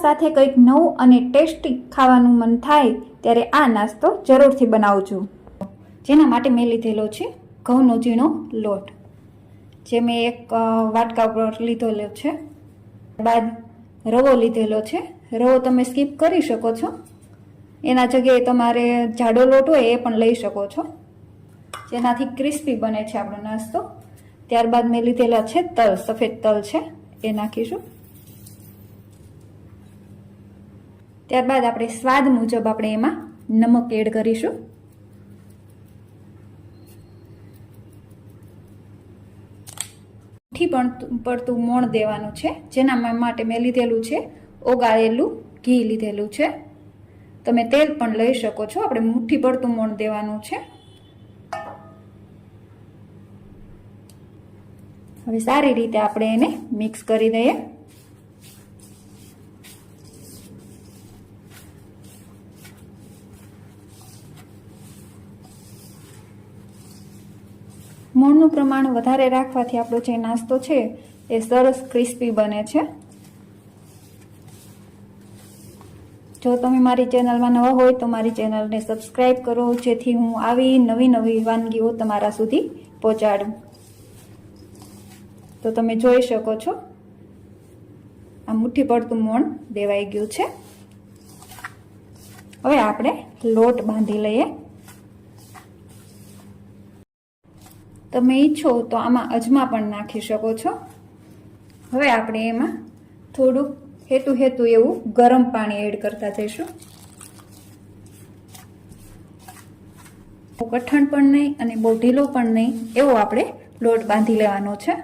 સાથે કંઈક નવું અને ટેસ્ટી ખાવાનું મન થાય ત્યારે આ નાસ્તો જરૂરથી બનાવજો। જેના માટે મેં લીધેલો છે ઘઉંનો ઝીણો લોટ, જે મેં એક વાટકા ઉપર લીધેલો છે। બાદ રવો લીધેલો છે। રવો તમે સ્કીપ કરી શકો છો, એના જગ્યાએ તમારે જાડો લોટ હોય એ પણ લઈ શકો છો, જેનાથી ક્રિસ્પી બને છે આપણો નાસ્તો। ત્યારબાદ મેં લીધેલા છે તલ, સફેદ તલ છે એ નાખીશું। ત્યારબાદ આપણે સ્વાદ મુજબ આપણે એમાં નમક એડ કરીશું। મુઠ્ઠી પડતું મોણ દેવાનું છે, જેના માટે મેં લીધેલું છે ઓગાળેલું ઘી લીધેલું છે। તમે તેલ પણ લઈ શકો છો, આપણે મુઠ્ઠી પડતું મોણ દેવાનું છે। હવે સારી રીતે આપણે એને મિક્સ કરી દઈએ। મોણનું પ્રમાણ વધારે રાખવાથી આપણો જે નાસ્તો છે એ સરસ ક્રિસ્પી બને છે। જો તમે મારી ચેનલમાં નવા હોય તો મારી ચેનલને સબસ્ક્રાઈબ કરો, જેથી હું આવી નવી વાનગીઓ તમારા સુધી પહોંચાડું। તો તમે જોઈ શકો છો આ મુઠ્ઠી પડતું મોણ દેવાઈ ગયું છે। હવે આપણે લોટ બાંધી લઈએ। તમે ઈચ્છો તો આમાં અજમા પણ નાખી શકો છો। હવે આપણે એમાં થોડુંક હેતુ એવું ગરમ પાણી એડ કરતા જઈશું। કઠણ પણ નહીં અને બહુ ઢીલો પણ નહીં, એવો આપણે લોટ બાંધી લેવાનો છે।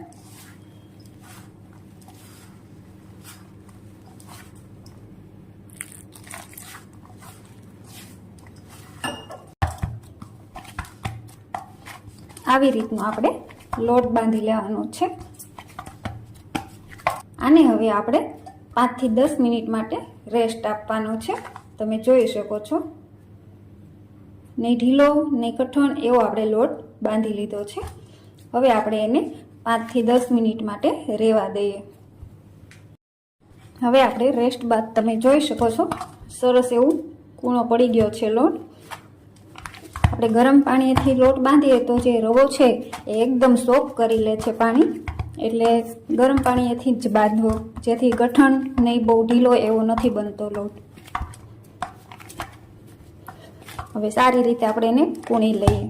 આવી રીતનું આપણે લોટ બાંધી લેવાનો છે। આને હવે આપણે 5 થી 10 મિનિટ માટે રેસ્ટ આપવાનો છે। તમે જોઈ શકો છો નહીં ઢીલો નહીં કઠણ એવો આપણે લોટ બાંધી લીધો છે। હવે આપણે એને 5 થી 10 મિનિટ માટે રહેવા દઈએ। હવે આપણે રેસ્ટ બાદ તમે જોઈ શકો છો સરસ એવું કૂણો પડી ગયો છે લોટ। આપણે ગરમ પાણીથી લોટ બાંધીએ તો જે રવો છે એ એકદમ સોક કરી લે છે પાણી, એટલે ગરમ પાણીથી જ બાંધવો, જેથી ગઠણ નહીં બહુ ઢીલો એવો નથી બનતો લોટ। હવે સારી રીતે આપણે એને કૂણી લઈએ।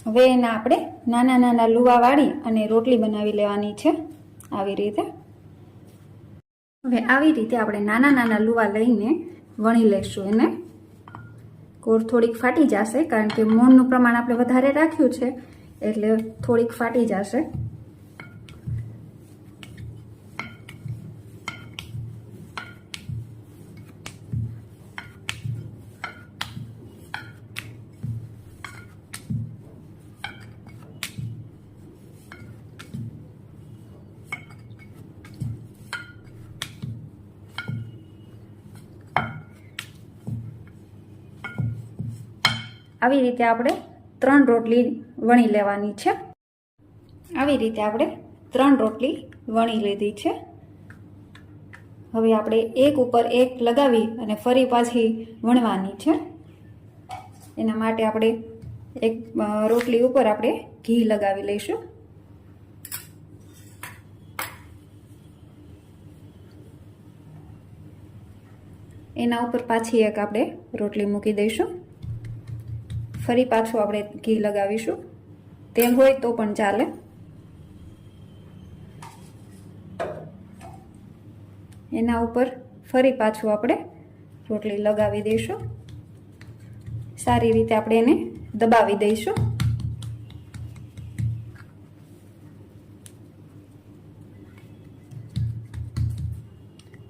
હવે એના આપણે નાના લુવા વાળી અને રોટલી બનાવી લેવાની છે આવી રીતે। હવે આવી રીતે આપણે નાના લુવા લઈને વણી લઈશું એને। કોર થોડીક ફાટી જશે, કારણ કે મોણનું પ્રમાણ આપણે વધારે રાખ્યું છે એટલે થોડીક ફાટી જશે। આવી રીતે આપણે 3 રોટલી વણી લેવાની છે। આવી રીતે આપણે 3 રોટલી વણી લીધી છે। હવે આપણે એક ઉપર એક લગાવી અને ફરી પાછી વણવાની છે। એના માટે આપણે એક રોટલી ઉપર આપણે ઘી લગાવી લઈશું। એના ઉપર પાછી એક આપણે રોટલી મૂકી દઈશું। ફરી પાછું આપણે ઘી લગાવીશું, તેલ હોય તો પણ ચાલે। એના ઉપર ફરી પાછું આપણે રોટલી લગાવી દઈશું। સારી રીતે આપણે એને દબાવી દઈશું।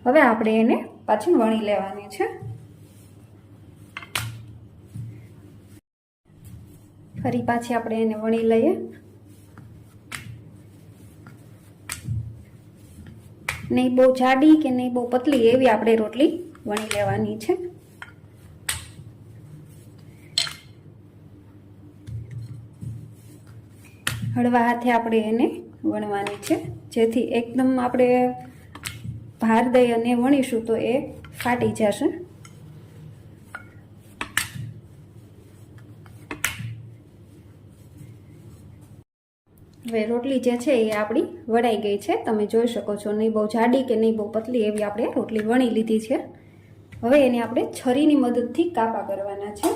હવે આપણે એને પાછી વણી લેવાની છે। ફરી પાછી આપણે એને વણી લઈએ। નહીં બહુ જાડી કે નહીં બહુ પતલી એવી આપણે રોટલી વણી લેવાની છે। હળવા હાથે આપણે એને વણવાની છે, જેથી એકદમ આપણે ભાર દઈ અને વણીશું તો એ ફાટી જશે. હવે રોટલી જે છે એ આપણી વણાઈ ગઈ છે, તમે જોઈ શકો છો. નહીં બહુ જાડી કે નહીં બહુ પતલી એવી આપણે રોટલી વણી લીધી છે. હવે એને આપણે છરીની મદદથી કાપા કરવાના છે.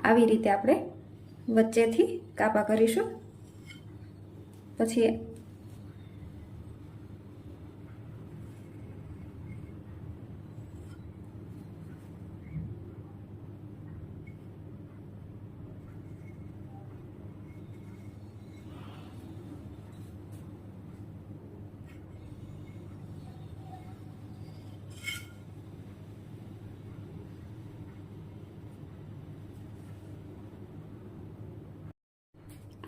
આવી રીતે આપણે વચ્ચેથી કાપા કરીશું. પછી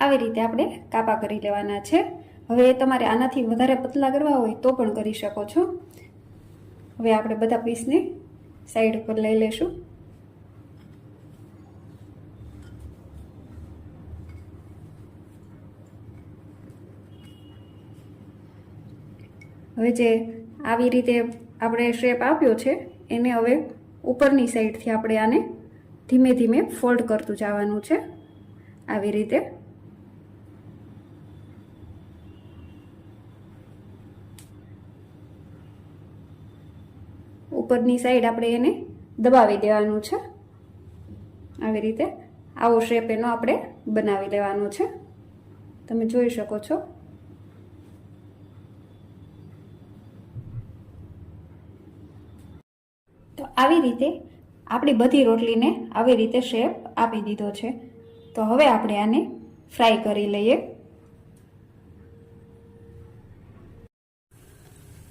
આવી રીતે આપણે કાપા કરી લેવાના છે. હવે તમારે આનાથી વધારે પતલા કરવા હોય તો પણ કરી શકો છો. હવે આપણે બધા પીસને સાઈડ પર લઈ લેશું. હવે જે આવી રીતે આપણે શેપ આપ્યો છે એને હવે ઉપરની સાઈડથી આપણે આને ધીમે ધીમે ફોલ્ડ કરતું જવાનું છે. આવી રીતે ઉપરની સાઈડ આપણે એને દબાવી દેવાનું છે. આવી રીતે આવો શેપ એનો આપણે બનાવી લેવાનો છે. તમે જોઈ શકો છો. તો આવી રીતે આપણી બધી રોટલીને આવી રીતે શેપ આપી દીધો છે. તો હવે આપણે આને ફ્રાય કરી લઈએ.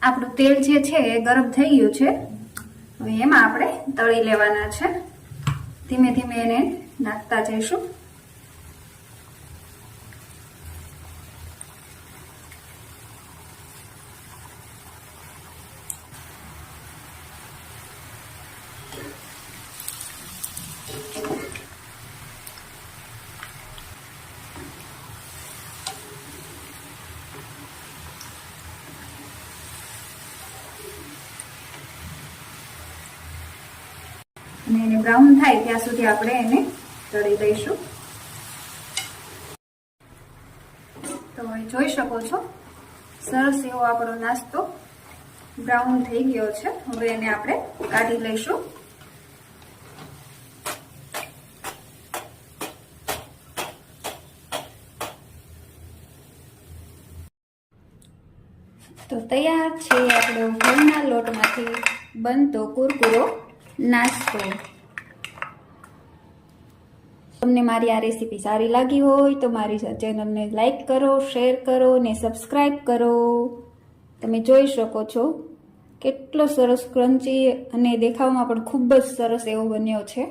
આપણું તેલ જે છે એ ગરમ થઈ ગયું છે. હવે એમાં આપણે તળી લેવાના છે. ધીમે ધીમે એને નાખતા જઈશું. અને એને બ્રાઉન થાય ત્યાં સુધી આપણે એને તળી દઈશું. તો જોઈ શકો છો સરસ એવો આપણો નાસ્તો બ્રાઉન થઈ ગયો છે. હવે એને આપણે કાઢી લઈશું. તો તૈયાર છે આપણો ઘઉંના લોટમાંથી બનતો કુરકુરો નાસ્તો. તમને મારી આ રેસીપી સારી લાગી હોય તો મારી ચેનલને લાઈક કરો, શેર કરો ને સબસ્ક્રાઈબ કરો. તમે જોઈ શકો છો કેટલો સરસ ક્રન્ચી અને દેખાવમાં પણ ખૂબ જ સરસ એવો બન્યો છે.